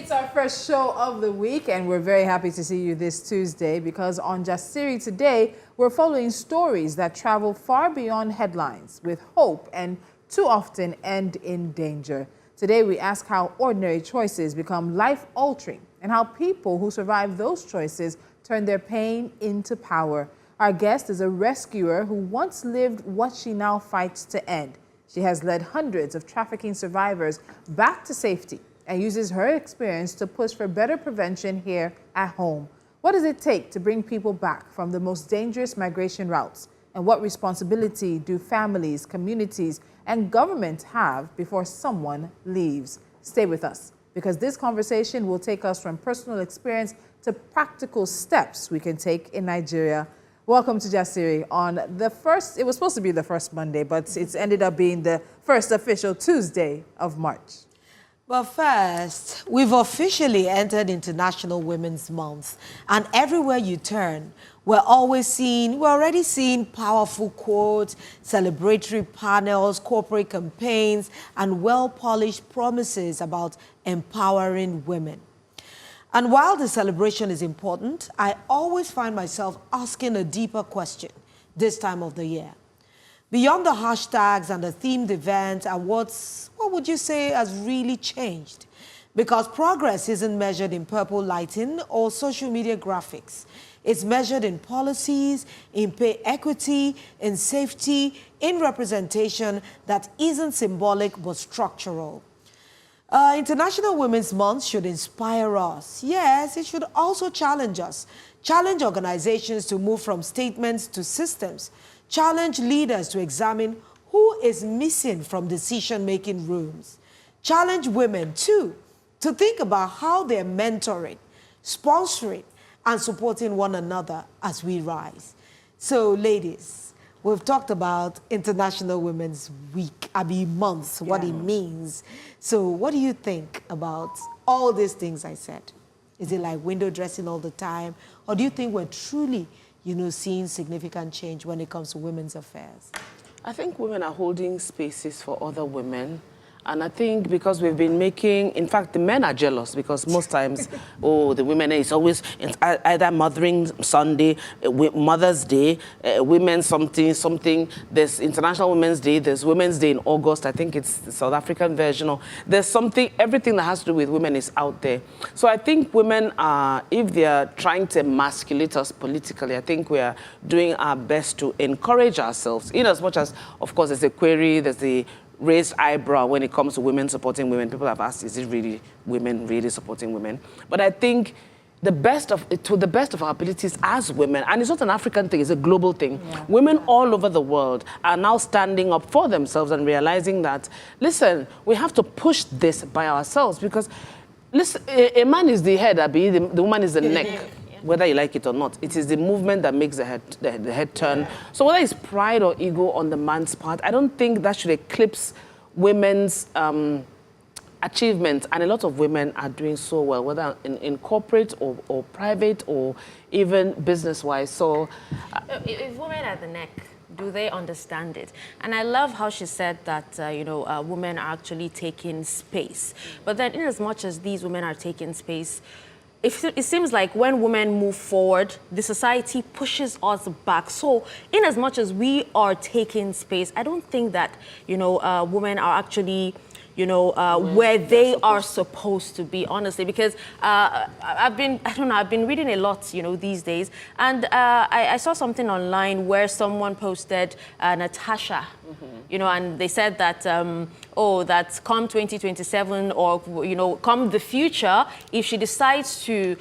It's our first show of the week, and we're very happy to see you this Tuesday because on Jasiri today, we're following stories that travel far beyond headlines with hope and too often end in danger. Today, we ask how ordinary choices become life-altering and how people who survive those choices turn their pain into power. Our guest is a rescuer who once lived what she now fights to end. She has led hundreds of trafficking survivors back to safety and uses her experience to push for better prevention here at home. What does it take to bring people back from the most dangerous migration routes? And what responsibility do families, communities, and government have before someone leaves? Stay with us, because this conversation will take us from personal experience to practical steps we can take in Nigeria. Welcome to Jasiri on the first, it was supposed to be the first Monday, but it's ended up being the first official Tuesday of March. But first, we've officially entered International Women's Month, and everywhere you turn, we're already seeing powerful quotes, celebratory panels, corporate campaigns, and well-polished promises about empowering women. And while the celebration is important, I always find myself asking a deeper question this time of the year. Beyond the hashtags and the themed events, and what would you say has really changed? Because progress isn't measured in purple lighting or social media graphics. It's measured in policies, in pay equity, in safety, in representation that isn't symbolic but structural. International Women's Month should inspire us. Yes, it should also challenge us. Challenge organizations to move from statements to systems. Challenge leaders to examine who is missing from decision-making rooms. Challenge women, too, to think about how they're mentoring, sponsoring, and supporting one another as we rise. So, ladies, we've talked about International Women's Month, what it means. So, what do you think about all these things I said? Is it like window dressing all the time? Or do you think we're truly seeing significant change when it comes to women's affairs? I think women are holding spaces for other women. And I think because we've been making, in fact, the men are jealous because most times, the women, it's always either Mothering Sunday, Mother's Day, Women's something. There's International Women's Day, there's Women's Day in August. I think it's the South African version. Or there's something, everything that has to do with women is out there. So I think women are, if they are trying to emasculate us politically, I think we are doing our best to encourage ourselves, in as much as, of course, there's a query, there's the raised eyebrow when it comes to women supporting women. People have asked, is it really women really supporting women? But I think to the best of our abilities as women, and it's not an African thing, it's a global thing. Yeah. Women all over the world are now standing up for themselves and realizing that, listen, we have to push this by ourselves because, listen, a man is the head, Abi, the woman is the neck. Whether you like it or not, it is the movement that makes the head turn. Yeah. So whether it's pride or ego on the man's part, I don't think that should eclipse women's achievements. And a lot of women are doing so well, whether in corporate or private or even business-wise. So, if women are the neck, do they understand it? And I love how she said that, women are actually taking space. But then in as much as these women are taking space, it seems like when women move forward, the society pushes us back. So in as much as we are taking space, I don't think that, women are actually, where they are supposed to be, honestly, because I've been reading a lot, these days. And I saw something online where someone posted Natasha, and they said that, that come 2027 or, come the future, if she decides to,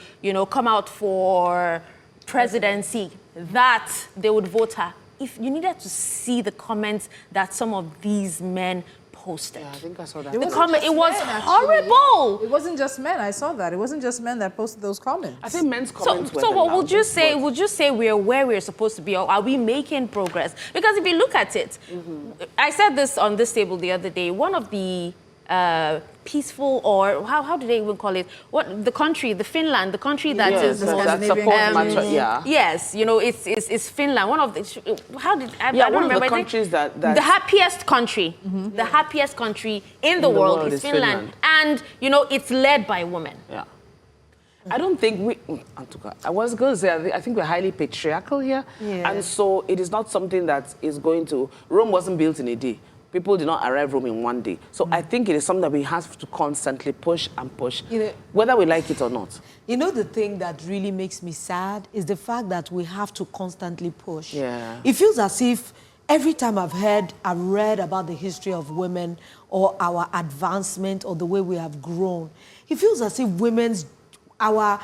come out for presidency, that they would vote her. If you needed to see the comments that some of these men posted. Yeah, I think I saw that. It was horrible. It wasn't just men. I saw that. It wasn't just men that posted those comments. I think men's comments were so what would you say? Would you say we're where we're supposed to be, or are we making progress? Because if you look at it, I said this on this table the other day. One of the peaceful, or how do they even call it? What the country, the Finland, the country that is the most yes, it's Finland. One of the I don't remember. Of the countries that the happiest country, the happiest country in the world is Finland. and, you know, it's led by women. Yeah. I don't think I was going to say, I think we're highly patriarchal here. Yeah. And so it is not something that is going to, Rome wasn't built in a day. People did not arrive Rome in one day. So I think it is something that we have to constantly push and push, whether we like it or not. You know, the thing that really makes me sad is the fact that we have to constantly push. Yeah. It feels as if every time I've read about the history of women or our advancement or the way we have grown, it feels as if our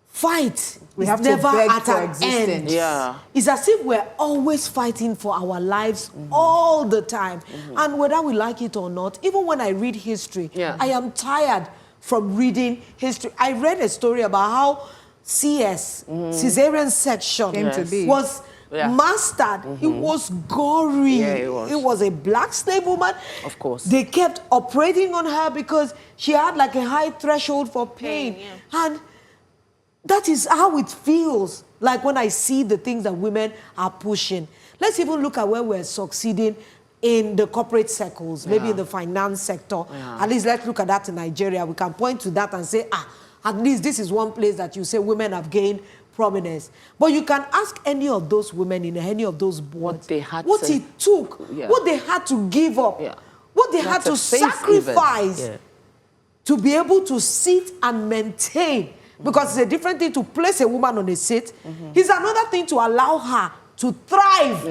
fight is never at an end. Yeah. It's as if we're always fighting for our lives all the time. And whether we like it or not, even when I read history, I am tired from reading history. I read a story about how CS, cesarean section, was mastered. It was gory. Yeah, it was. It was a black slave woman. Of course. They kept operating on her because she had like a high threshold for pain. And that is how it feels like when I see the things that women are pushing. Let's even look at where we're succeeding in the corporate circles, maybe in the finance sector. At least let's look at that in Nigeria. We can point to that and say, at least this is one place that you say women have gained prominence. But you can ask any of those women in any of those boards what it took, what they had to give up, what they had to sacrifice to be able to sit and maintain. Because it's a different thing to place a woman on a seat. It's another thing to allow her to thrive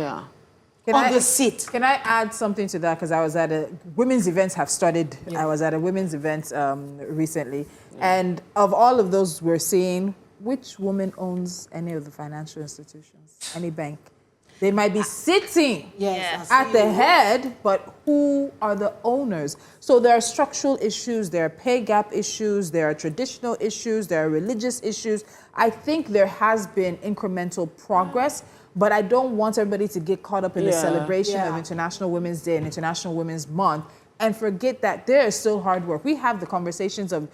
on the seat. Can I add something to that? Because I was at women's events have started. I was at a women's event recently. And of all of those we're seeing, which woman owns any of the financial institutions? Any bank? They might be sitting at the head, but who are the owners? So there are structural issues, there are pay gap issues, there are traditional issues, there are religious issues. I think there has been incremental progress, but I don't want everybody to get caught up in the celebration of International Women's Day and International Women's Month and forget that there is still hard work. We have the conversations of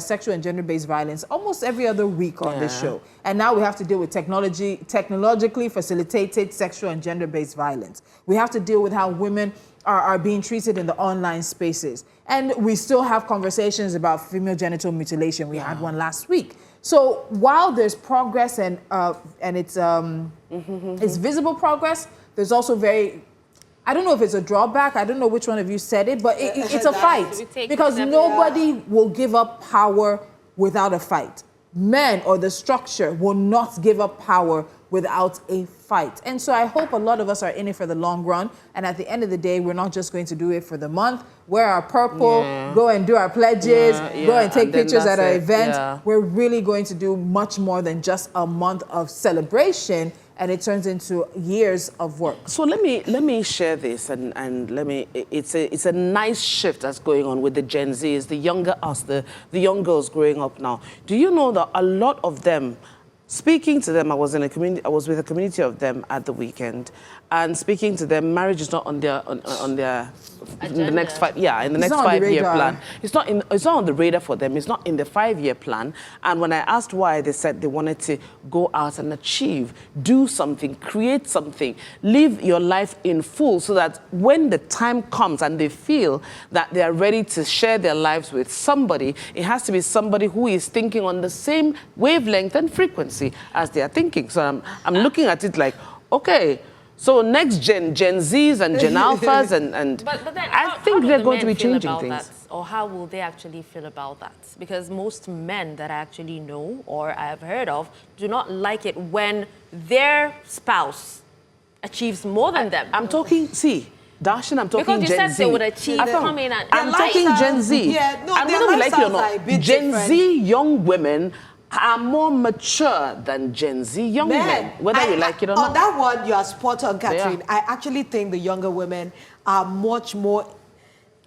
sexual and gender-based violence almost every other week on this show. And now we have to deal with technologically facilitated sexual and gender-based violence. We have to deal with how women are being treated in the online spaces. And we still have conversations about female genital mutilation. We had one last week. So while there's progress and it's visible progress, there's also I don't know if it's a drawback. I don't know which one of you said it, but it's a fight. Because nobody will give up power without a fight. Men or the structure will not give up power without a fight. And so I hope a lot of us are in it for the long run. And at the end of the day, we're not just going to do it for the month, wear our purple, go and do our pledges, go and take pictures at our event. We're really going to do much more than just a month of celebration. And it turns into years of work. So let me share this, and it's a nice shift that's going on with the Gen Zs, the younger us, the young girls growing up now. Do you know that a lot of them, speaking to them, I was with a community of them at the weekend, and speaking to them, marriage is not on their in the next 5-year plan. It's not on the radar for them. It's not in the 5-year plan. And when I asked why, they said they wanted to go out and achieve, do something, create something, live your life in full, so that when the time comes and they feel that they are ready to share their lives with somebody, it has to be somebody who is thinking on the same wavelength and frequency as they are thinking. So I'm looking at it like, okay, so next Gen Zs and Gen Alphas and but then I think they're going to be changing things. That, or how will they actually feel about that? Because most men that I actually know or I have heard of do not like it when their spouse achieves more than them. I'm talking, Dashen, I'm talking because you Gen said Z. they would achieve coming and I'm talking Gen Z. Yeah, no, and whether we like it or not, Gen Z young women are more mature than Gen Z young men, whether we like it or not. On that one, you are spot on, Catherine. I actually think the younger women are much more,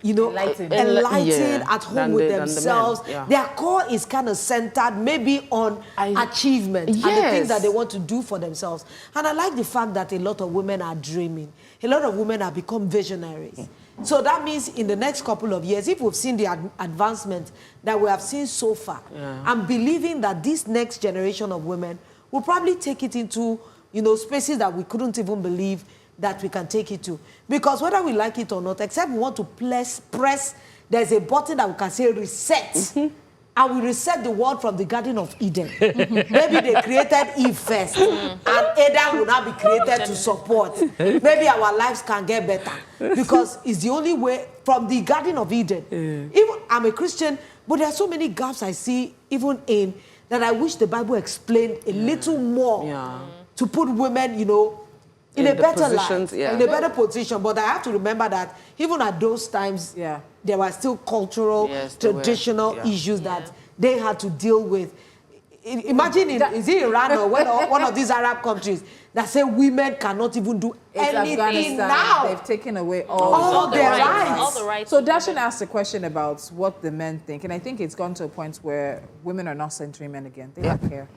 enlightened at home with themselves. Their core is kind of centered maybe on achievement and the things that they want to do for themselves. And I like the fact that a lot of women are dreaming. A lot of women have become visionaries. So that means in the next couple of years, if we've seen the advancement that we have seen so far, I'm believing that this next generation of women will probably take it into, spaces that we couldn't even believe that we can take it to. Because whether we like it or not, except we want to press there's a button that we can say reset. And we reset the world from the Garden of Eden. Maybe they created Eve first, and Adam will now be created to support. Maybe our lives can get better, because it's the only way from the Garden of Eden. Even I'm a Christian, but there are so many gaps I see even in that I wish the Bible explained a little more to put women, you know, in a better life, in a better position. But I have to remember that even at those times, there were still cultural, traditional issues that they had to deal with. Imagine, is it Iran or one of these Arab countries that say women cannot even do anything now? They've taken away all their rights. So Dashen asked a question about what the men think, and I think it's gone to a point where women are not centering men again. They don't care.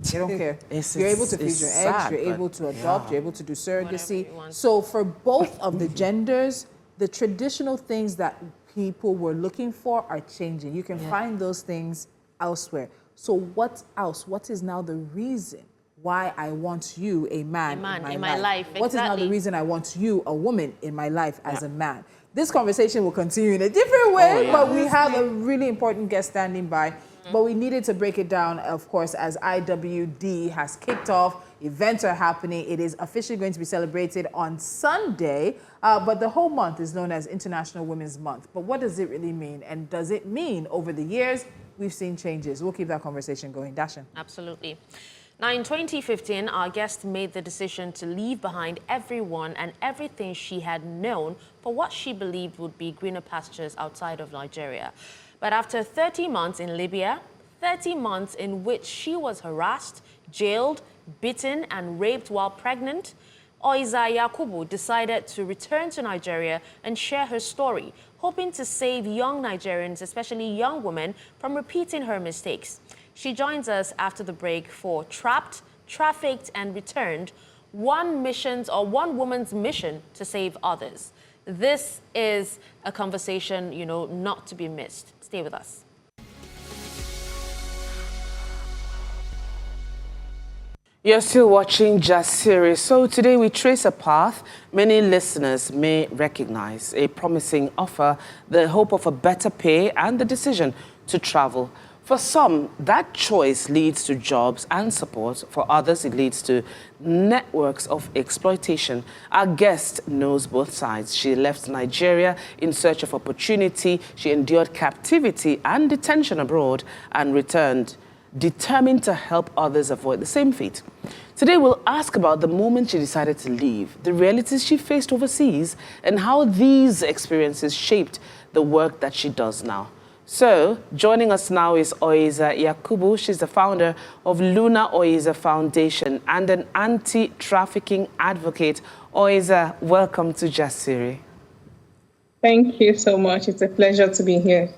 They don't care. You're able to feed your eggs, you're able to adopt, you're able to do surrogacy. So for both of the genders, the traditional things that people were looking for are changing. You can find those things elsewhere. So what else? What is now the reason why I want you, a man in my life? What is now the reason I want you, a woman, in my life as a man? This conversation will continue in a different way, but we have a really important guest standing by. But we needed to break it down, of course, as IWD has kicked off. Events are happening. It is officially going to be celebrated on Sunday, but the whole month is known as International Women's Month. But what does it really mean? And does it mean over the years we've seen changes? We'll keep that conversation going. Dashen. Absolutely. Now, in 2015, our guest made the decision to leave behind everyone and everything she had known for what she believed would be greener pastures outside of Nigeria. But after 30 months in Libya, 30 months in which she was harassed, jailed, beaten, and raped while pregnant, Oyiza Yakubu decided to return to Nigeria and share her story, hoping to save young Nigerians, especially young women, from repeating her mistakes. She joins us after the break for Trapped, Trafficked, and Returned, one woman's mission to save others. This is a conversation, you know, not to be missed. Stay with us. You're still watching Just Series. So today we trace a path many listeners may recognize, a promising offer, the hope of a better pay, and the decision to travel. For some, that choice leads to jobs and support. For others, it leads to networks of exploitation. Our guest knows both sides. She left Nigeria in search of opportunity. She endured captivity and detention abroad and returned, determined to help others avoid the same fate. Today, we'll ask about the moment she decided to leave, the realities she faced overseas, and how these experiences shaped the work that she does now. So, joining us now is Oyiza Yakubu. She's the founder of Luna Oyiza Foundation and an anti-trafficking advocate. Oyiza, welcome to Just Series. Thank you so much. It's a pleasure to be here.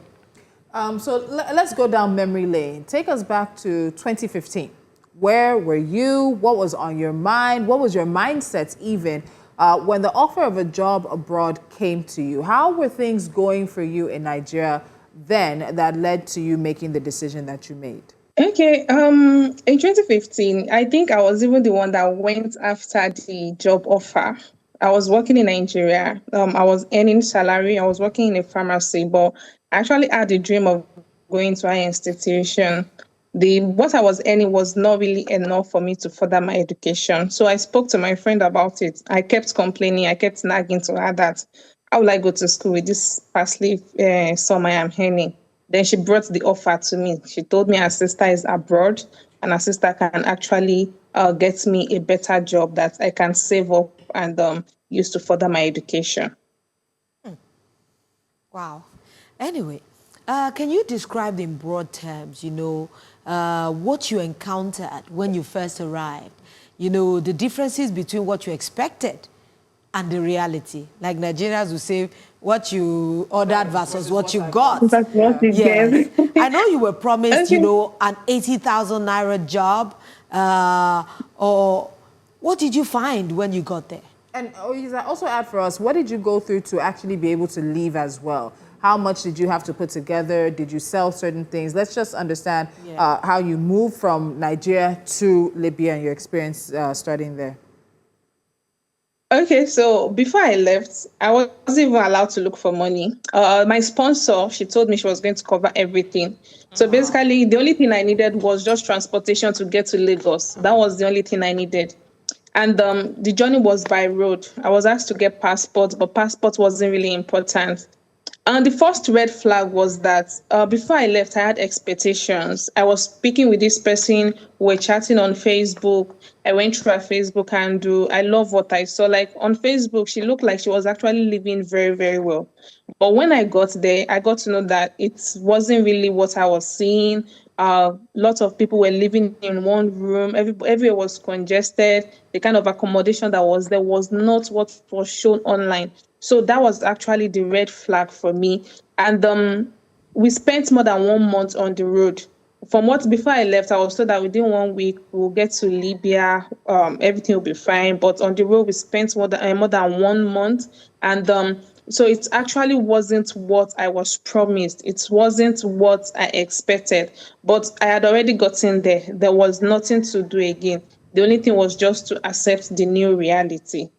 So let's go down memory lane. Take us back to 2015. Where were you? What was on your mind? What was your mindset even when the offer of a job abroad came to you? How were things going for you in Nigeria then that led to you making the decision that you made? Okay. In 2015, I think I was even the one that went after the job offer. I was working in Nigeria. I was earning salary. I was working in a pharmacy, but I actually had the dream of going to an institution. What I was earning was not really enough for me to further my education. So I spoke to my friend about it. I kept complaining. I kept nagging to her that how will I go to school with this parsley sum I am earning? Then she brought the offer to me. She told me her sister is abroad and her sister can actually get me a better job that I can save up and use to further my education. Wow. Anyway, can you describe in broad terms, you know, what you encountered when you first arrived? You know, the differences between what you expected and the reality. Like Nigerians will say, what you ordered versus what you got. That's what you get. I know you were promised, you know, an 80,000 naira job. Or what did you find when you got there? And also add for us, what did you go through to actually be able to leave as well? How much did you have to put together? Did you sell certain things? Let's just understand how you moved from Nigeria to Libya and your experience studying there. Okay, so before I left, I wasn't even allowed to look for money. My sponsor, she told me she was going to cover everything. So basically, the only thing I needed was just transportation to get to Lagos. That was the only thing I needed. And the journey was by road. I was asked to get passport, but passport wasn't really important. And the first red flag was that before I left, I had expectations. I was speaking with this person, we were chatting on Facebook. I went through her Facebook handle. I love what I saw. Like on Facebook, she looked like she was actually living very, very well. But when I got there, I got to know that it wasn't really what I was seeing. Lots of people were living in one room. Everywhere was congested. The kind of accommodation that was there was not what was shown online. So that was actually the red flag for me. And we spent more than 1 month on the road. From what before I left, I was told that within 1 week we'll get to Libya, everything will be fine. But on the road, we spent more than 1 month, and so it actually wasn't what I was promised. It wasn't what I expected. But I had already gotten there. There was nothing to do again. The only thing was just to accept the new reality.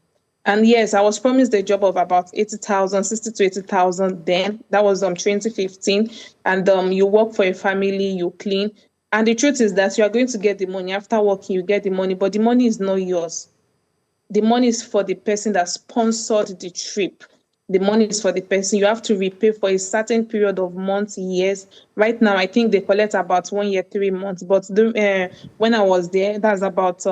And yes, I was promised a job of about 80,000, 60 to 80,000 then. That was 2015. And you work for a family, you clean. And the truth is that you are going to get the money. After working, you get the money, but the money is not yours. The money is for the person that sponsored the trip. The money is for the person. You have to repay for a certain period of months, years. Right now, I think they collect about 1 year, 3 months. But when I was there, that's about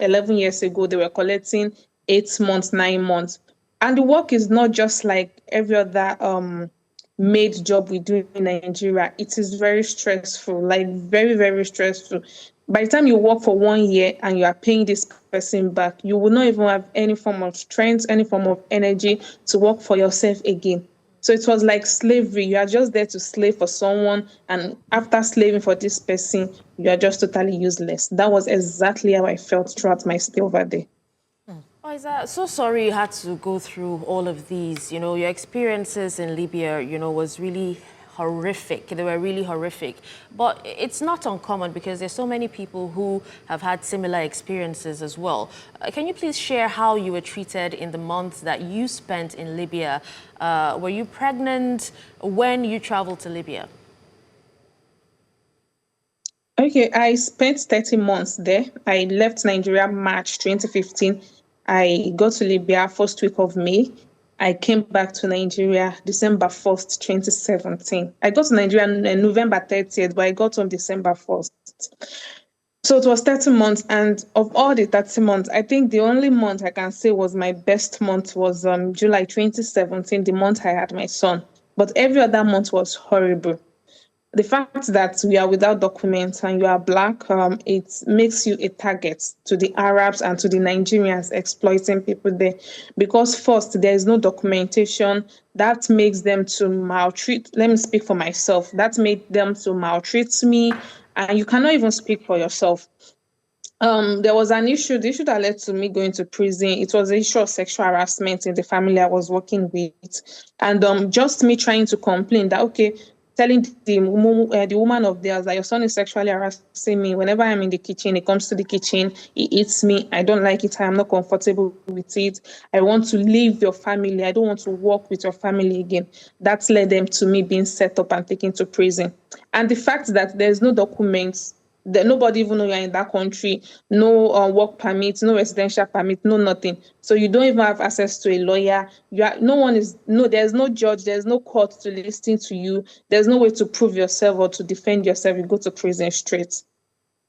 11 years ago, they were collecting 8 months, 9 months. And the work is not just like every other maid job we do in Nigeria. It is very stressful, like very, very stressful. By the time you work for 1 year and you are paying this person back, you will not even have any form of strength, any form of energy to work for yourself again. So it was like slavery. You are just there to slave for someone, and after slaving for this person, you are just totally useless. That was exactly how I felt throughout my stay over there. Oyiza, so sorry you had to go through all of these. You know, your experiences in Libya, you know, was really horrific. They were really horrific. But it's not uncommon because there's so many people who have had similar experiences as well. Can you please share how you were treated in the months that you spent in Libya? Were you pregnant when you traveled to Libya? Okay, I spent 30 months there. I left Nigeria March 2015. I got to Libya first week of May. I came back to Nigeria December 1st, 2017. I got to Nigeria on November 30th, but I got home December 1st. So it was 30 months. And of all the 30 months, I think the only month I can say was my best month was July 2017, the month I had my son. But every other month was horrible. The fact that we are without documents and you are Black, it makes you a target to the Arabs and to the Nigerians exploiting people there. Because first, there is no documentation. That makes them to maltreat. Let me speak for myself. That made them to maltreat me. And you cannot even speak for yourself. There was an issue, the issue that led to me going to prison. It was the issue of sexual harassment in the family I was working with. And just me trying to complain that, okay, telling the woman of theirs that your son is sexually harassing me. Whenever I'm in the kitchen, he comes to the kitchen, he eats me. I don't like it. I am not comfortable with it. I want to leave your family. I don't want to work with your family again. That led them to me being set up and taken to prison. And the fact that there's no documents, that nobody even know you're in that country, no work permit, no residential permit, no nothing. So you don't even have access to a lawyer. There's no judge, there's no court to listen to you. There's no way to prove yourself or to defend yourself. You go to prison straight.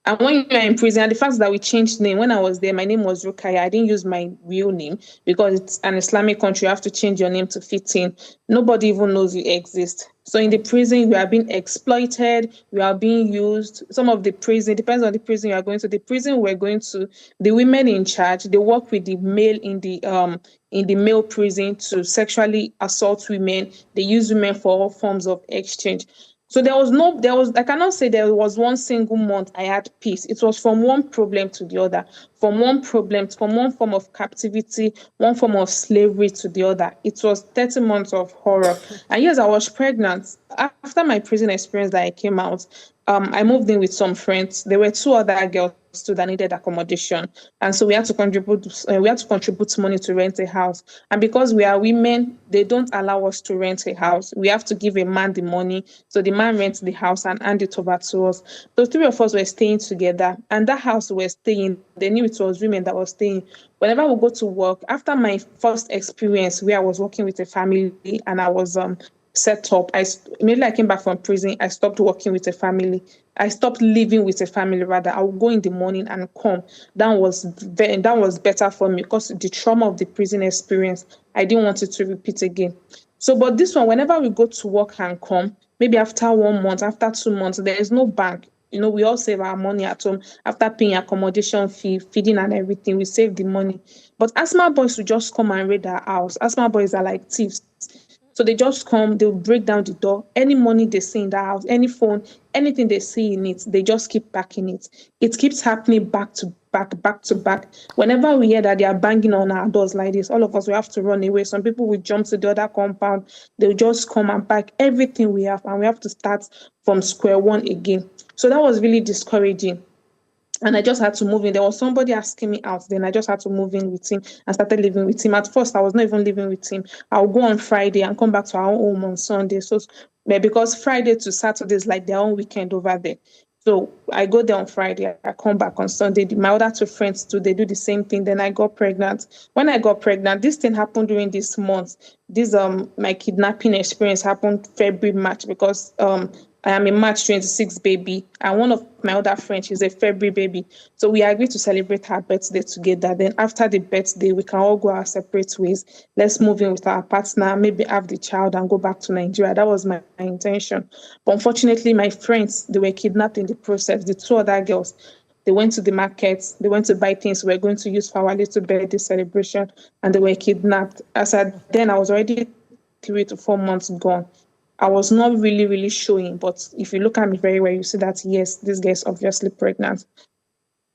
And when you're in prison, and the fact that we changed name, when I was there, my name was Rukaya. I didn't use my real name because it's an Islamic country. You have to change your name to fit in. Nobody even knows you exist. So in the prison, we are being exploited. We are being used. Some of the prison, depends on the prison you are going to. The prison we're going to, the women in charge, they work with the male in the male prison to sexually assault women. They use women for all forms of exchange. So I cannot say there was one single month I had peace. It was from one problem to the other, from one form of captivity, one form of slavery to the other. It was 30 months of horror. And yes, I was pregnant. After my prison experience that I came out, I moved in with some friends. There were two other girls too that needed accommodation, and so we had to contribute. We had to contribute money to rent a house. And because we are women, they don't allow us to rent a house. We have to give a man the money, so the man rents the house and hand it over to us. So three of us were staying together, and that house we were staying, they knew it was women that were staying. Whenever we go to work, after my first experience where I was working with a family and I was set up. Immediately I came back from prison, I stopped working with a family. I stopped living with a family rather. I would go in the morning and come. That was better for me because the trauma of the prison experience, I didn't want it to repeat again. So, but this one, whenever we go to work and come, maybe after 1 month, after 2 months, there is no bank. We all save our money at home after paying accommodation fee, feeding and everything. We save the money. But asthma boys will just come and raid our house. Asthma boys are like thieves. So they just come, they'll break down the door. Any money they see in the house, any phone, anything they see in it, they just keep backing it. It keeps happening back to back, back to back. Whenever we hear that they are banging on our doors like this, all of us, we have to run away. Some people will jump to the other compound. They'll just come and pack everything we have, and we have to start from square one again. So that was really discouraging. And I just had to move in. There was somebody asking me out. Then I just had to move in with him and started living with him. At first, I was not even living with him. I'll go on Friday and come back to our home on Sunday. So, because Friday to Saturday is like their own weekend over there. So I go there on Friday. I come back on Sunday. My other two friends too, they do the same thing. Then I got pregnant. When I got pregnant, this thing happened during this month. This my kidnapping experience happened February, March because I am a March 26 baby, and one of my other friends is a February baby. So we agreed to celebrate her birthday together. Then after the birthday, we can all go our separate ways. Let's move in with our partner, maybe have the child and go back to Nigeria. That was my intention. But unfortunately, my friends, they were kidnapped in the process. The two other girls, they went to the market, they went to buy things we were going to use for our little birthday celebration, and they were kidnapped. Then I was already 3 to 4 months gone. I was not really, really showing, but if you look at me very well, you see that, yes, this girl is obviously pregnant.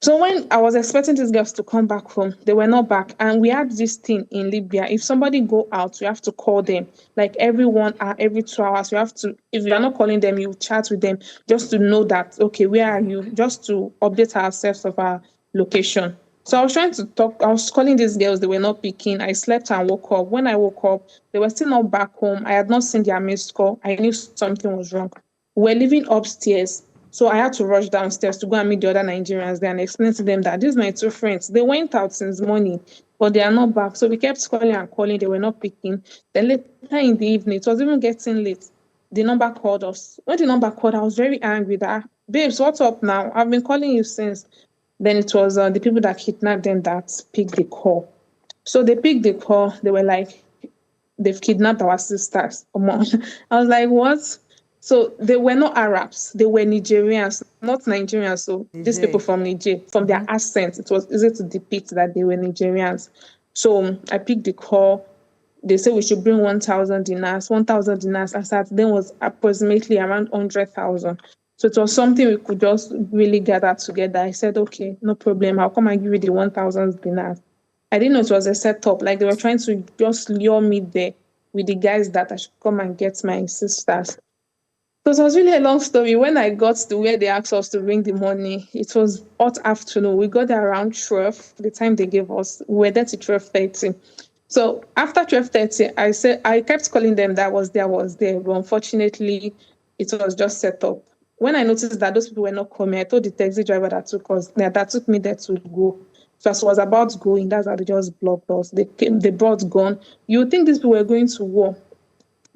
So when I was expecting these girls to come back home, they were not back. And we had this thing in Libya. If somebody go out, we have to call them. Like every 1 hour, every 2 hours, we have to, if you are not calling them, you chat with them just to know that, okay, where are you? Just to update ourselves of our location. So I was trying to talk, I was calling these girls, they were not picking. I slept and woke up. When I woke up, they were still not back home. I had not seen their missed call. I knew something was wrong. We're living upstairs. So I had to rush downstairs to go and meet the other Nigerians there and explain to them that these are my two friends. They went out since morning, but they are not back. So we kept calling and calling. They were not picking. Then later in the evening, it was even getting late. The number called us. When the number called, I was very angry that, babes, what's up now? I've been calling you since. Then it was the people that kidnapped them that picked the call. So they picked the call. They were like, they've kidnapped our sisters. I was like, what? So they were not Arabs. They were Nigerians, not Nigerians. So these people from Niger, from their accent, it was easy to depict that they were Nigerians. So I picked the call. They said we should bring 1,000 dinars. 1,000 dinars as at then was approximately around 100,000. So it was something we could just really gather together. I said, okay, no problem. I'll come and give you the 1,000 dinars. I didn't know it was a setup. Like they were trying to just lure me there with the guys that I should come and get my sisters. So it was really a long story. When I got to where they asked us to bring the money, it was hot afternoon. We got there around 12, the time they gave us. We were there to 12:30. So after 12:30, I kept calling them that was there. But unfortunately, it was just set up. When I noticed that those people were not coming, I told the taxi driver that took me there to go. So as I was about going, that's how they just blocked us. They brought gun. You would think these people were going to war.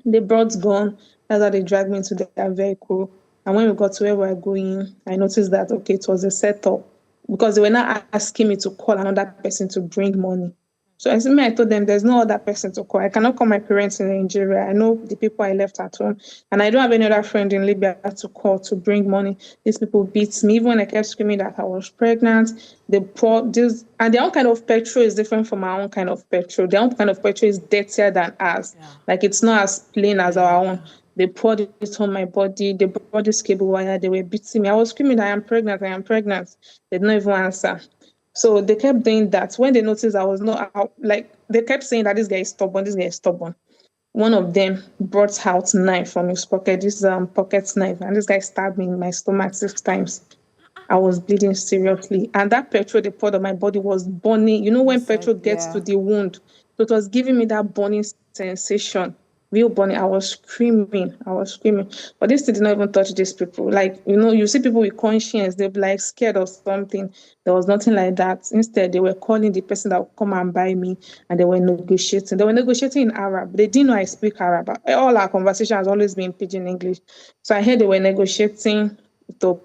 They brought gun. That's how they dragged me into their vehicle. And when we got to where we were going, I noticed that, okay, it was a setup because they were not asking me to call another person to bring money. So I told them there's no other person to call. I cannot call my parents in Nigeria. I know the people I left at home. And I don't have any other friend in Libya to call to bring money. These people beat me. Even when I kept screaming that I was pregnant, they poured this. And their own kind of petrol is different from our own kind of petrol. Their own kind of petrol is dirtier than ours. Yeah. Like it's not as plain as our own. They poured it on my body. They brought this cable wire. They were beating me. I was screaming, I am pregnant. They didn't even answer. So they kept doing that. When they noticed I was not out, like they kept saying that this guy is stubborn. one of them brought out knife from his pocket, this pocket knife, and this guy stabbed me in my stomach 6 times. I was bleeding seriously. And that petrol they poured on my body was burning. You know when petrol gets to the wound? So it was giving me that burning sensation. Real burning. I was screaming. But this thing did not even touch these people. Like, you see people with conscience, they'll be like scared of something. There was nothing like that. Instead, they were calling the person that would come and buy me, and they were negotiating. They were negotiating in Arab. They didn't know I speak Arab. All our conversation has always been pidgin English. So I heard they were negotiating to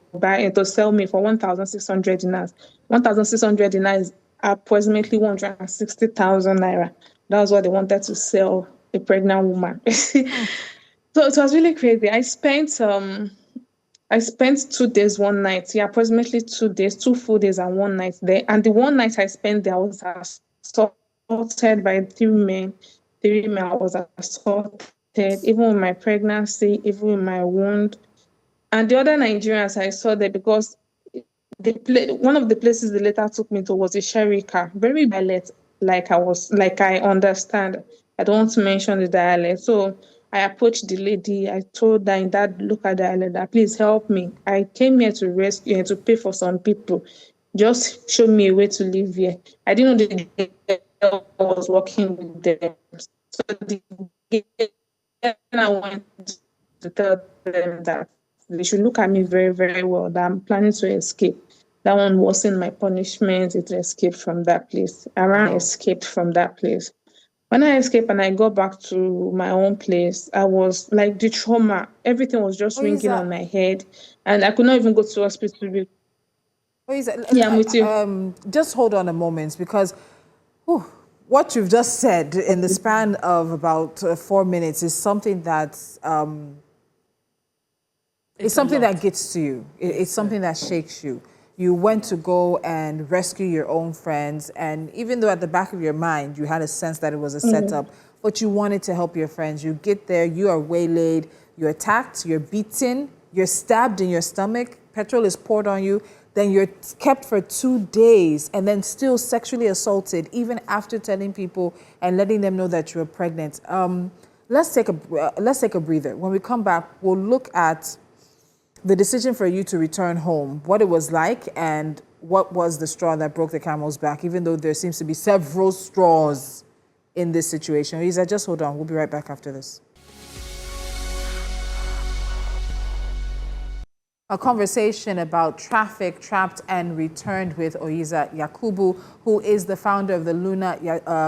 sell me for 1,600 dinars. 1,600 dinars is approximately 160,000 naira. That was what they wanted to sell a pregnant woman. So it was really crazy. I spent 2 days, 1 night. Yeah, approximately 2 days, 2 full days and 1 night there. And the 1 night I spent there, I was assaulted by 3 men. 3 men I was assaulted, even with my pregnancy, even with my wound. And the other Nigerians I saw there, because one of the places they later took me to was a Sherika, very dialect, like I understand. I don't want to mention the dialect. So I approached the lady. I told her in that local dialect that please help me. I came here to rescue and to pay for some people. Just show me a way to live here. I didn't know the girl was working with them. So I went to tell them that they should look at me very, very well, that I'm planning to escape. That one wasn't my punishment. It escaped from that place. I escaped from that place. When I escaped and I got back to my own place, I was like the trauma. Everything was just ringing on my head. And I could not even go to hospital. Yeah, I'm with you. Just hold on a moment, because what you've just said in the span of about 4 minutes is something that's... It's something that gets to you. It's something that shakes you. You went to go and rescue your own friends, and even though at the back of your mind you had a sense that it was a setup, but you wanted to help your friends. You get there, you are waylaid, you're attacked, you're beaten, you're stabbed in your stomach, petrol is poured on you, then you're kept for 2 days and then still sexually assaulted, even after telling people and letting them know that you're pregnant. Let's take a breather. When we come back, we'll look at the decision for you to return home, what it was like, and what was the straw that broke the camel's back, even though there seems to be several straws in this situation. Oyiza, just hold on. We'll be right back after this. A conversation about trafficked, trapped, and returned with Oyiza Yakubu, who is the founder of the Luna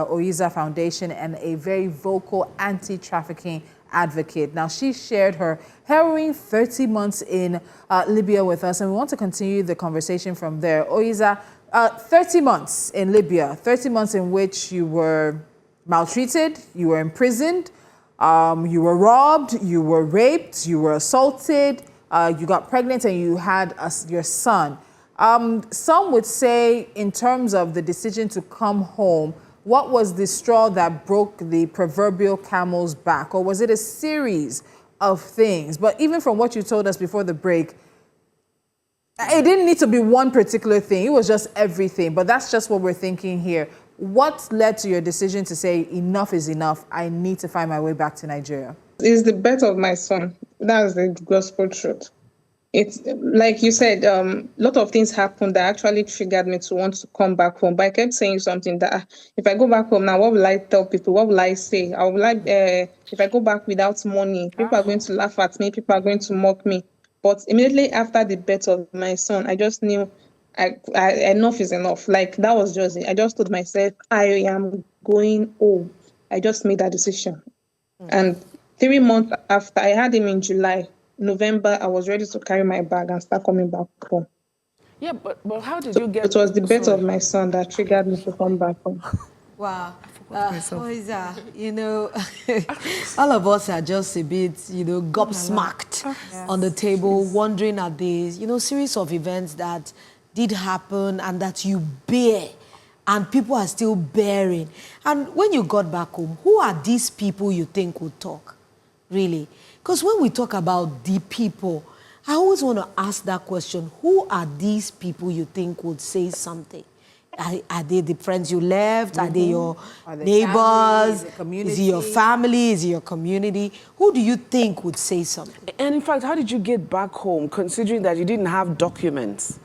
Oyiza Foundation and a very vocal anti-trafficking advocate. Now, she shared her harrowing 30 months in Libya with us, and we want to continue the conversation from there. Oyiza, 30 months in Libya, 30 months in which you were maltreated, you were imprisoned, you were robbed, you were raped, you were assaulted, you got pregnant, and you had your son. Some would say, in terms of the decision to come home, what was the straw that broke the proverbial camel's back? Or was it a series of things? But even from what you told us before the break, it didn't need to be one particular thing. It was just everything. But that's just what we're thinking here. What led to your decision to say, enough is enough, I need to find my way back to Nigeria? It's the birth of my son. That's the gospel truth. It's like you said, a lot of things happened that actually triggered me to want to come back home. But I kept saying something that if I go back home now, what will I tell people? What will I say? If I go back without money, people are going to laugh at me. People are going to mock me. But immediately after the birth of my son, I just knew enough is enough. Like, that was just it. I just told myself, I am going home. I just made that decision. And 3 months after, I had him in July. November, I was ready to carry my bag and start coming back home. Yeah, but how did you get... It was the birth of my son that triggered me to come back home. Wow. Oyiza, all of us are just a bit, gobsmacked on the table, wondering at these, series of events that did happen and that you bear, and people are still bearing. And when you got back home, who are these people you think would talk, really? Because when we talk about the people, I always want to ask that question, who are these people you think would say something? Are they the friends you left? Are they your Are they neighbors? family? Is it Is it your community? family? Is it your community? Who do you think would say something? And in fact, how did you get back home, considering that you didn't have documents?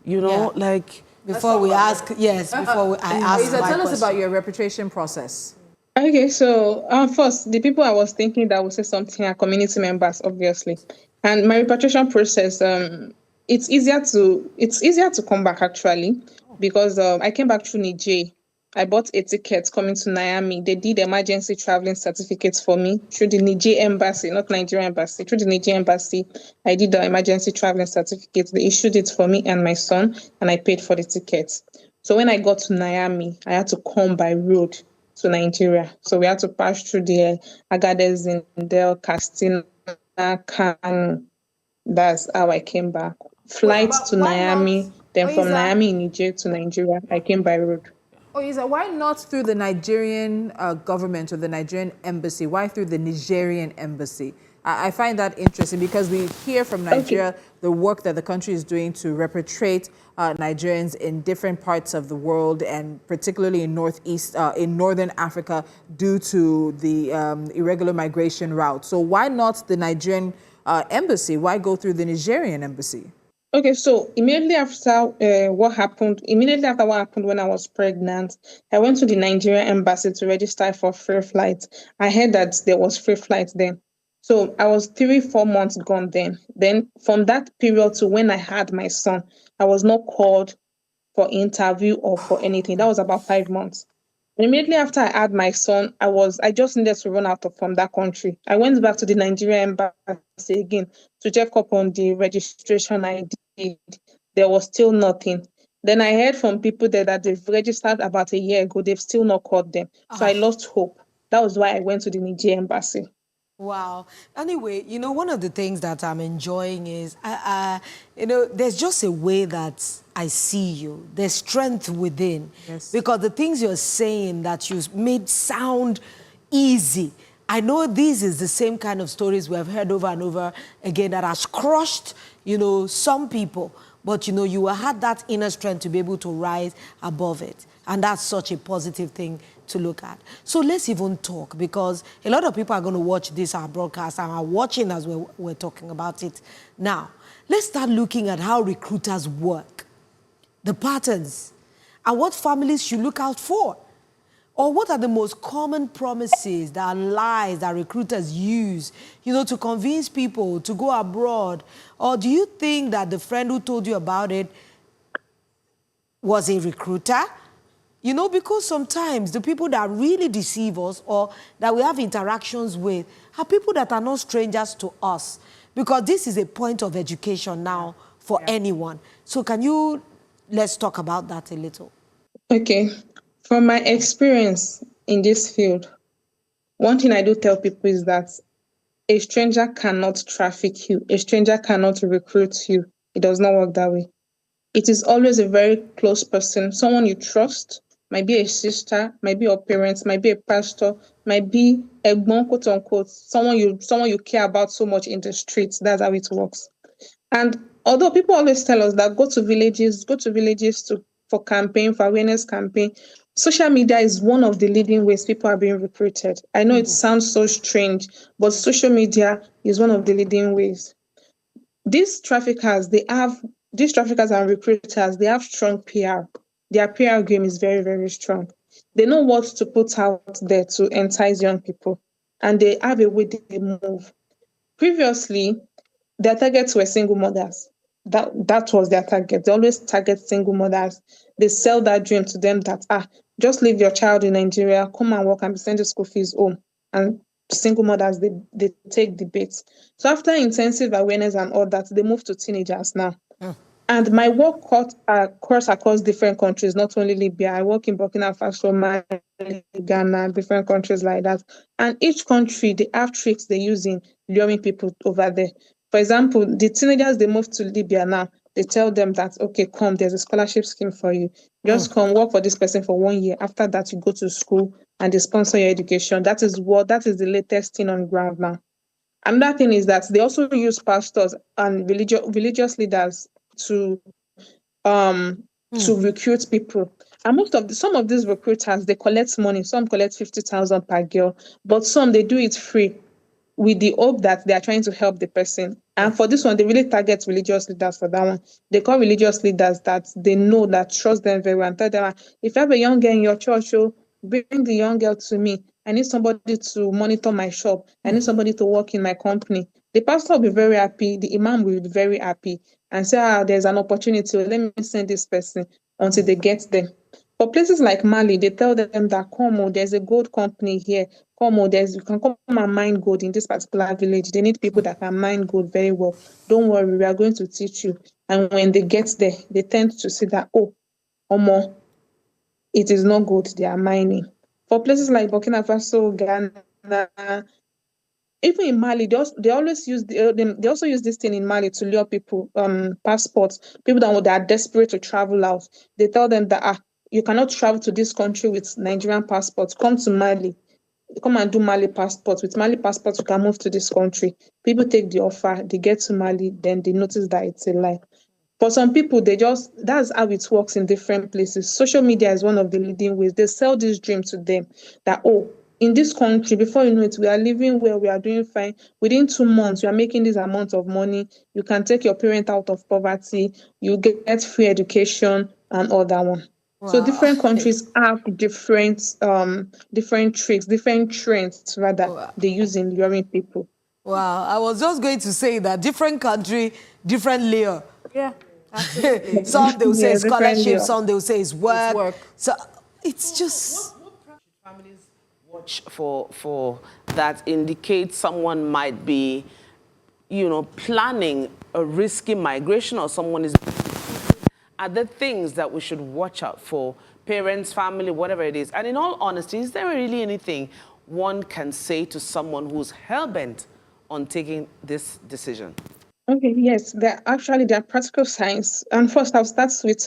You know, Yeah. like... Before we ask, yes, before I ask Oyiza, my tell us question. about your repatriation process. Okay, so first, the people I was thinking that would say something are community members, obviously. And my repatriation process, it's easier to come back actually, because I came back through Niger. I bought a ticket coming to Miami. They did emergency traveling certificates for me through the Niger embassy, not Nigerian embassy. Through the Niger embassy, I did the emergency traveling certificate. They issued it for me and my son, and I paid for the tickets. So when I got to Miami, I had to come by road to Nigeria. So we had to pass through the Agadez, Indel, Castina, Kanu. That's how I came back. Wait, Flight but to why not, Miami, then from Oyiza? Miami in Niger to Nigeria, I came by road. Oyiza, why not through the Nigerian government or the Nigerian embassy? Why through the Nigerian embassy? I find that interesting because we hear from Nigeria the work that the country is doing to repatriate Nigerians in different parts of the world, and particularly in northern Africa, due to the irregular migration route. So why not the Nigerian embassy? Why go through the Nigerian embassy? Okay, so immediately after what happened when I was pregnant, I went to the Nigerian embassy to register for free flight. I heard that there was free flight then. So I was 3, 4 months gone then. Then from that period to when I had my son, I was not called for interview or for anything. That was about 5 months. Immediately after I had my son, I just needed to run from that country. I went back to the Nigerian embassy again to check up on the registration I did. There was still nothing. Then I heard from people there that they've registered about a year ago. They've still not called them. So I lost hope. That was why I went to the Nigerian embassy. Wow. Anyway, one of the things that I'm enjoying is, there's just a way that I see you. There's strength within. Yes. Because the things you're saying that you made sound easy. I know this is the same kind of stories we have heard over and over again that has crushed, some people. But, you had that inner strength to be able to rise above it. And that's such a positive thing to look at. So let's even talk, because a lot of people are going to watch this, our broadcast, and are watching as we're talking about it now. Let's start looking at how recruiters work, the patterns, and what families should look out for. Or what are the most common promises, that are lies that recruiters use, to convince people to go abroad? Or do you think that the friend who told you about it was a recruiter? Because sometimes the people that really deceive us or that we have interactions with are people that are not strangers to us. Because this is a point of education now for anyone. So let's talk about that a little. Okay. From my experience in this field, one thing I do tell people is that a stranger cannot traffic you. A stranger cannot recruit you. It does not work that way. It is always a very close person, someone you trust, might be a sister, might be your parents, might be a pastor, might be a quote unquote, someone you care about so much in the streets. That's how it works. And although people always tell us that go to villages for campaign, for awareness campaign, social media is one of the leading ways people are being recruited. I know it sounds so strange, but social media is one of the leading ways. These traffickers and recruiters, they have strong PR. Their PR game is very, very strong. They know what to put out there to entice young people, and they have a way they move. Previously, their targets were single mothers. That was their target. They always target single mothers. They sell that dream to them that, just leave your child in Nigeria, come and work and be sending school fees home. And single mothers, they take the bait. So after intensive awareness and all that, they move to teenagers now. And my work cuts across different countries, not only Libya. I work in Burkina Faso, Mali, Ghana, different countries like that. And each country, they have tricks they use in luring people over there. For example, the teenagers, they move to Libya now. They tell them that, okay, come, there's a scholarship scheme for you. Just come work for this person for 1 year. After that, you go to school and they sponsor your education. That is the latest thing on ground now. Another thing is that they also use pastors and religious leaders to recruit people. And some of these recruiters, they collect money. Some collect 50,000 per girl, but some they do it free with the hope that they are trying to help the person. And for this one, they really target religious leaders for that one. They call religious leaders that they know that trust them very well and tell them, if you have a young girl in your church, bring the young girl to me. I need somebody to monitor my shop. I need somebody to work in my company. The pastor will be very happy. The imam will be very happy and say, there's an opportunity. Let me send this person until they get there. For places like Mali, they tell them that, there's a gold company here. You can come and mine gold in this particular village. They need people that can mine gold very well. Don't worry, we are going to teach you. And when they get there, they tend to see that, Omo, it is not gold they are mining. For places like Burkina Faso, Ghana, even in Mali, they always use they also use this thing in Mali to lure people, passports, people that are desperate to travel out. They tell them that you cannot travel to this country with Nigerian passports. Come to Mali. Come and do Mali passports. With Mali passports, you can move to this country. People take the offer, they get to Mali, then they notice that it's a lie. For some people, that's how it works in different places. Social media is one of the leading ways. They sell this dream to them that, in this country, before you know it, we are living well, we are doing fine. Within 2 months, you are making this amount of money. You can take your parent out of poverty. You get free education and all that one. Wow. So different countries have different tricks, different trends rather they use in luring people. Wow, I was just going to say that different country, different layer. Yeah. Absolutely. Some they will say scholarship, some they will say it's work. So it's just families watch for that indicates someone might be, planning a risky migration, or someone are there things that we should watch out for? Parents, family, whatever it is. And in all honesty, is there really anything one can say to someone who's hell-bent on taking this decision? Okay, yes, there are practical science. And first, I'll start with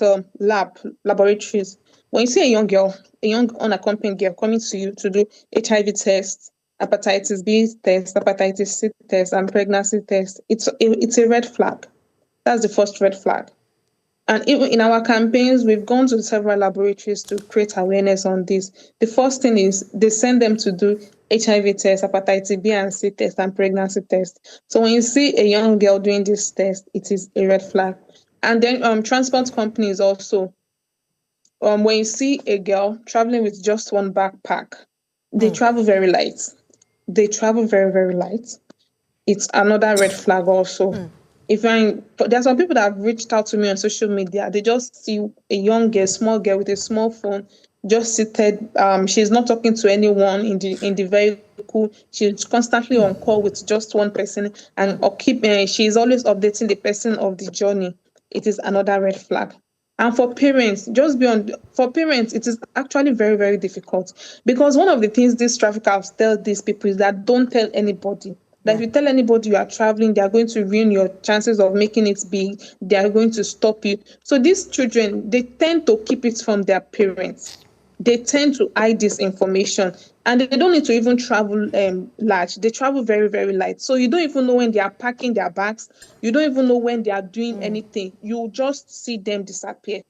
laboratories. When you see a young unaccompanied girl coming to you to do HIV tests, hepatitis B test, hepatitis C test, and pregnancy test, it's a red flag. That's the first red flag. And even in our campaigns, we've gone to several laboratories to create awareness on this. The first thing is they send them to do HIV test, hepatitis B and C test, and pregnancy test. So when you see a young girl doing this test, it is a red flag. And then transport companies also, when you see a girl traveling with just one backpack, they travel very light. They travel very, very light. It's another red flag also. There's some people that have reached out to me on social media. They just see a young girl, small girl with a small phone, just seated. She's not talking to anyone in the vehicle. She's constantly on call with just one person, and she's always updating the person of the journey. It is another red flag. And for parents, it is actually very, very difficult, because one of the things these traffickers tell these people is that don't tell anybody. That if you tell anybody you are traveling, they are going to ruin your chances of making it big. They are going to stop you. So these children, they tend to keep it from their parents. They tend to hide this information, and they don't need to even travel large. They travel very, very light. So you don't even know when they are packing their bags. You don't even know when they are doing anything. You just see them disappear.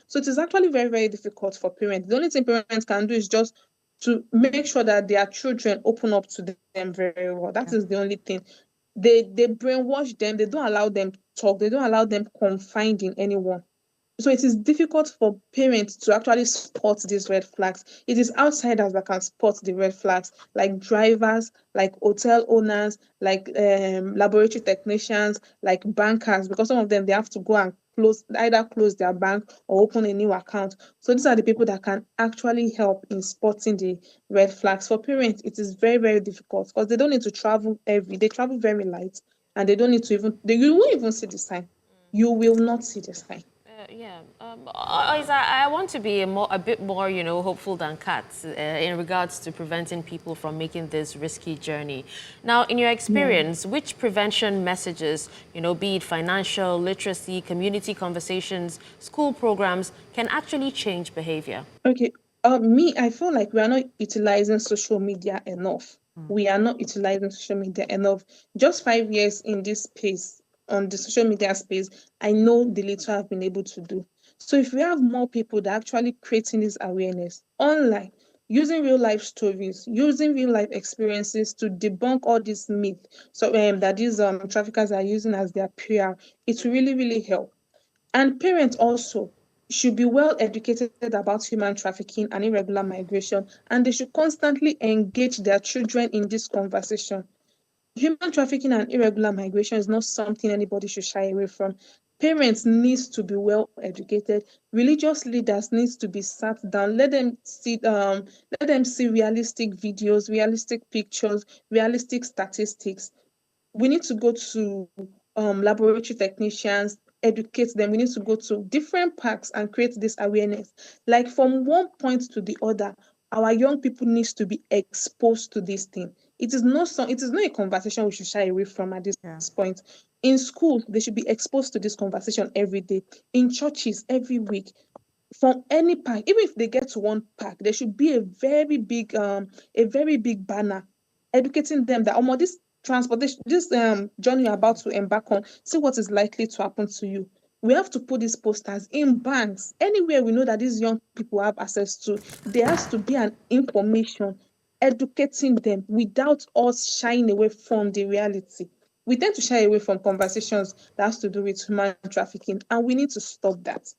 So it is actually very, very difficult for parents. The only thing parents can do is just to make sure that their children open up to them very well. That is the only thing. They brainwash them. They don't allow them to talk. They don't allow them confide in anyone. So it is difficult for parents to actually spot these red flags. It is outsiders that can spot the red flags, like drivers, like hotel owners, like laboratory technicians, like bankers, because some of them, they have to go and either close their bank or open a new account. So these are the people that can actually help in spotting the red flags. For parents, it is very, very difficult because they don't need to travel they travel very light, and they don't need to you won't even see the sign. You will not see the sign. Oyiza, I want to be a bit more, hopeful than Kat's in regards to preventing people from making this risky journey. Now, in your experience, which prevention messages, be it financial, literacy, community conversations, school programs, can actually change behavior? Okay. I feel like we are not utilizing social media enough. We are not utilizing social media enough. Just 5 years in this space, on the social media space, I know the little I've been able to do. So if we have more people that are actually creating this awareness online, using real life stories, using real life experiences to debunk all this myth, so that these traffickers are using as their PR, it will really, really help. And parents also should be well educated about human trafficking and irregular migration, and they should constantly engage their children in this conversation. Human trafficking and irregular migration is not something anybody should shy away from. Parents needs to be well educated. Religious leaders needs to be sat down. Let them see realistic videos, realistic pictures, realistic statistics. We need to go to laboratory technicians, educate them. We need to go to different parks and create this awareness. Like from one point to the other, our young people needs to be exposed to this thing. It is not a conversation we should shy away from at this point. In school, they should be exposed to this conversation every day. In churches, every week. From any park, even if they get to one park, there should be a very big banner educating them that this transportation, this journey you're about to embark on, see what is likely to happen to you. We have to put these posters in banks, anywhere we know that these young people have access to. There has to be an information educating them without us shying away from the reality. We tend to shy away from conversations that has to do with human trafficking, and we need to stop that.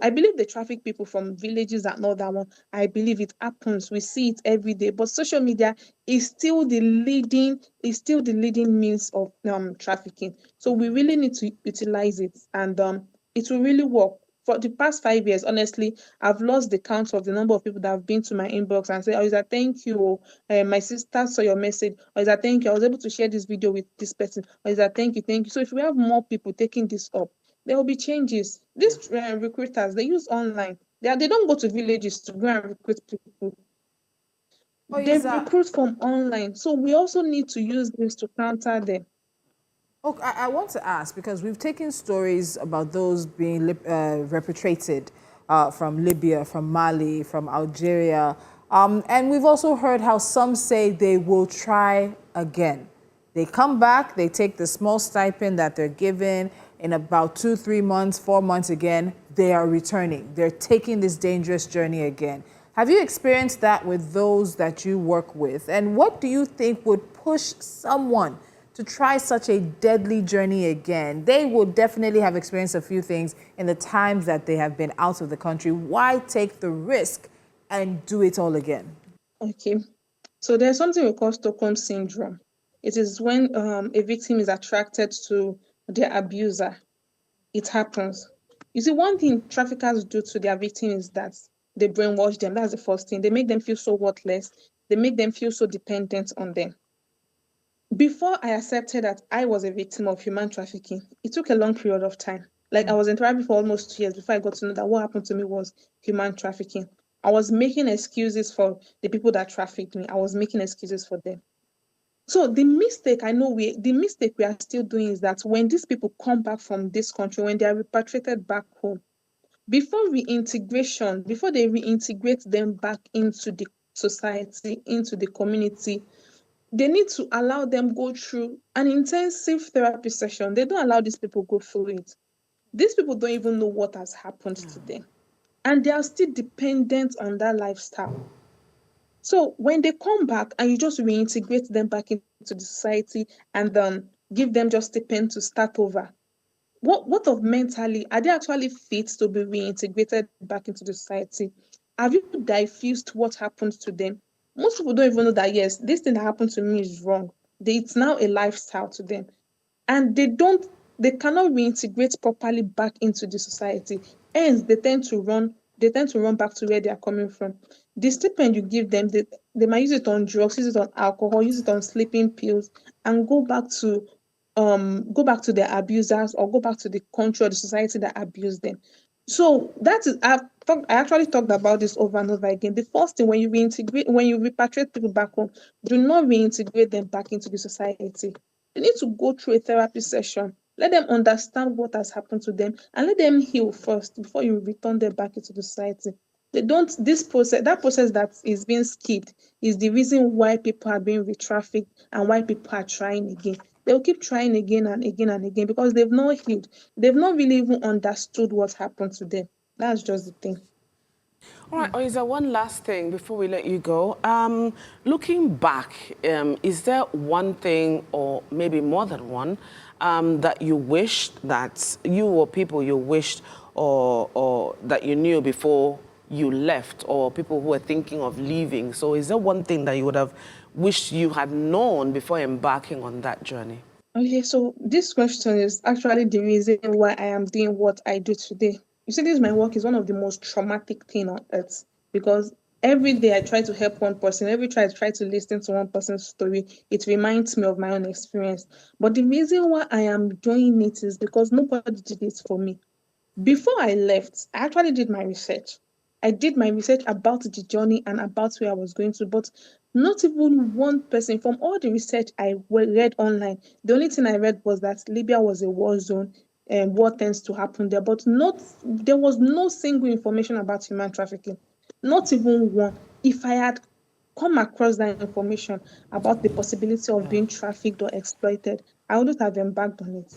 I believe they traffic people from villages and all that one. I believe it happens. We see it every day. But social media is still the leading means of trafficking. So we really need to utilize it, and it will really work. For the past 5 years, honestly, I've lost the count of the number of people that have been to my inbox and say, "Oh, is that thank you? My sister saw your message. Or is that thank you? I was able to share this video with this person. Or is that thank you, thank you." So if we have more people taking this up, there will be changes. These recruiters, they use online. They don't go to villages to go and recruit people. They Oyiza, recruit from online. So we also need to use this to counter them. okay, I want to ask, because we've taken stories about those being repatriated from Libya, from Mali, from Algeria, and we've also heard how some say they will try again. They come back, they take the small stipend that they're given. In about 2, 3 months, 4 months again, they are returning. They're taking this dangerous journey again. Have you experienced that with those that you work with? And what do you think would push someone to try such a deadly journey again? They would definitely have experienced a few things in the times that they have been out of the country. Why take the risk and do it all again? Okay. So there's something we call Stockholm syndrome. It is when a victim is attracted to their abuser. It happens. You see, one thing traffickers do to their victims is that they brainwash them. That's the first thing. They make them feel so worthless. They make them feel so dependent on them. Before I accepted that I was a victim of human trafficking, it took a long period of time. Like I was in therapy for almost 2 years before I got to know that what happened to me was human trafficking. I was making excuses for the people that trafficked me. I was making excuses for them. So the mistake we are still doing is that when these people come back from this country, when they are repatriated back home, before reintegration, before they reintegrate them back into the society, into the community, they need to allow them go through an intensive therapy session. They don't allow these people go through it. These people don't even know what has happened to them. And they are still dependent on that lifestyle. So when they come back and you just reintegrate them back into the society and give them just a pen to start over, what of mentally? Are they actually fit to be reintegrated back into the society? Have you diffused what happened to them? Most people don't even know that, yes, this thing that happened to me is wrong. It's now a lifestyle to them. And they cannot reintegrate properly back into the society. Hence, they tend to run back to where they are coming from. The stipend you give them, they might use it on drugs, use it on alcohol, use it on sleeping pills, and go back to their abusers or go back to the country or the society that abused them. So I actually talked about this over and over again. The first thing, when you repatriate people back home, do not reintegrate them back into the society. They need to go through a therapy session. Let them understand what has happened to them and let them heal first before you return them back into the society. That process that is being skipped is the reason why people are being re-trafficked and why people are trying again. they'll keep trying again and again and again because they've not healed. They've not really even understood what happened to them. That's just the thing. All right, Oyiza, one last thing before we let you go. Looking back, is there one thing, or maybe more than one, that you wished that you or people you wished or that you knew before you left, or people who were thinking of leaving? So is there one thing that you would have wished you had known before embarking on that journey? Okay, so this question is actually the reason why I am doing what I do today. You see, my work is one of the most traumatic thing on earth because every day I try to help one person, every try I try to listen to one person's story, it reminds me of my own experience. But the reason why I am doing it is because nobody did it for me. Before I left, I actually did my research. I did my research about the journey and about where I was going to, but not even one person from all the research I read online. The only thing I read was that Libya was a war zone and what tends to happen there, but there was no single information about human trafficking, not even one. If I had come across that information about the possibility of being trafficked or exploited, I wouldn't have embarked on it.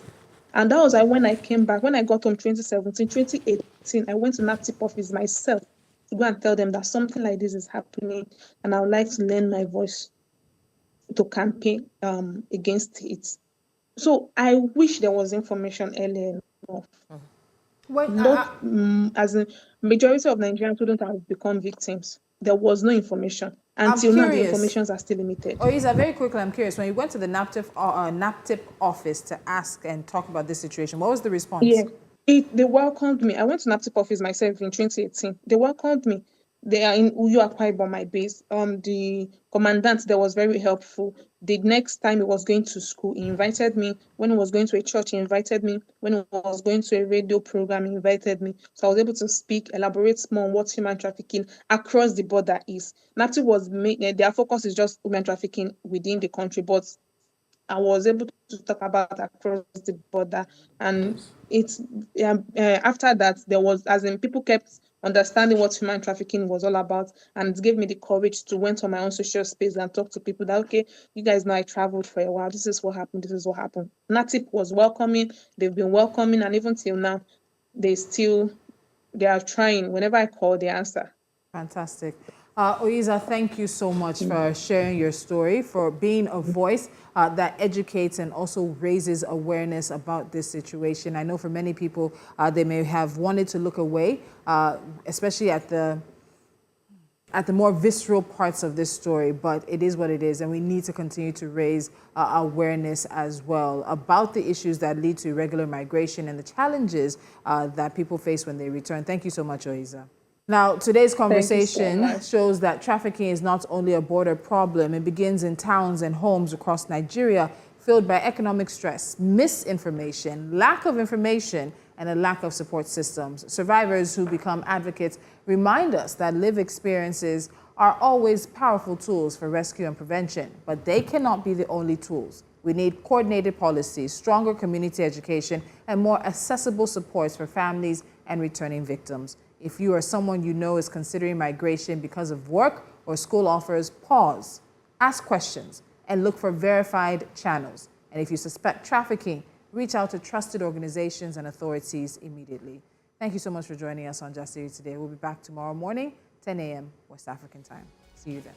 And that was when I came back, when I got home 2017, 2018, I went to NAPTIP office myself to go and tell them that something like this is happening and I would like to lend my voice to campaign against it. So I wish there was information earlier enough. As a majority of Nigerians wouldn't have become victims. There was no information. Until now, the informations are still limited. Oyiza, very quickly, I'm curious. When you went to the NAPTIP office to ask and talk about this situation, what was the response? Yeah, they welcomed me. I went to NAPTIP office myself in 2018. They welcomed me. They are in Uyo Akwa Ibom, my base. The commandant there was very helpful. The next time he was going to school, he invited me. When he was going to a church, he invited me. When he was going to a radio program, he invited me. So I was able to speak, elaborate more on what human trafficking across the border is. NAPTIP was their focus is just human trafficking within the country, but I was able to talk about across the border, and it's after that there was, as in, people kept understanding what human trafficking was all about, and it gave me the courage to went on my own social space and talk to people that, okay, you guys know I traveled for a while. This is what happened. This is what happened. NATIP was welcoming. They've been welcoming, and even till now, they are trying. Whenever I call, they answer. Fantastic. Oyiza, thank you so much for sharing your story, for being a voice that educates and also raises awareness about this situation. I know for many people, they may have wanted to look away, especially at the more visceral parts of this story, but it is what it is, and we need to continue to raise awareness as well about the issues that lead to irregular migration and the challenges that people face when they return. Thank you so much, Oyiza. Now, today's conversation shows that trafficking is not only a border problem. It begins in towns and homes across Nigeria, filled by economic stress, misinformation, lack of information, and a lack of support systems. Survivors who become advocates remind us that lived experiences are always powerful tools for rescue and prevention, but they cannot be the only tools. We need coordinated policies, stronger community education, and more accessible supports for families and returning victims. If you or someone you know is considering migration because of work or school offers, pause, ask questions, and look for verified channels. And if you suspect trafficking, reach out to trusted organizations and authorities immediately. Thank you so much for joining us on Just Series today. We'll be back tomorrow morning, 10 a.m. West African time. See you then.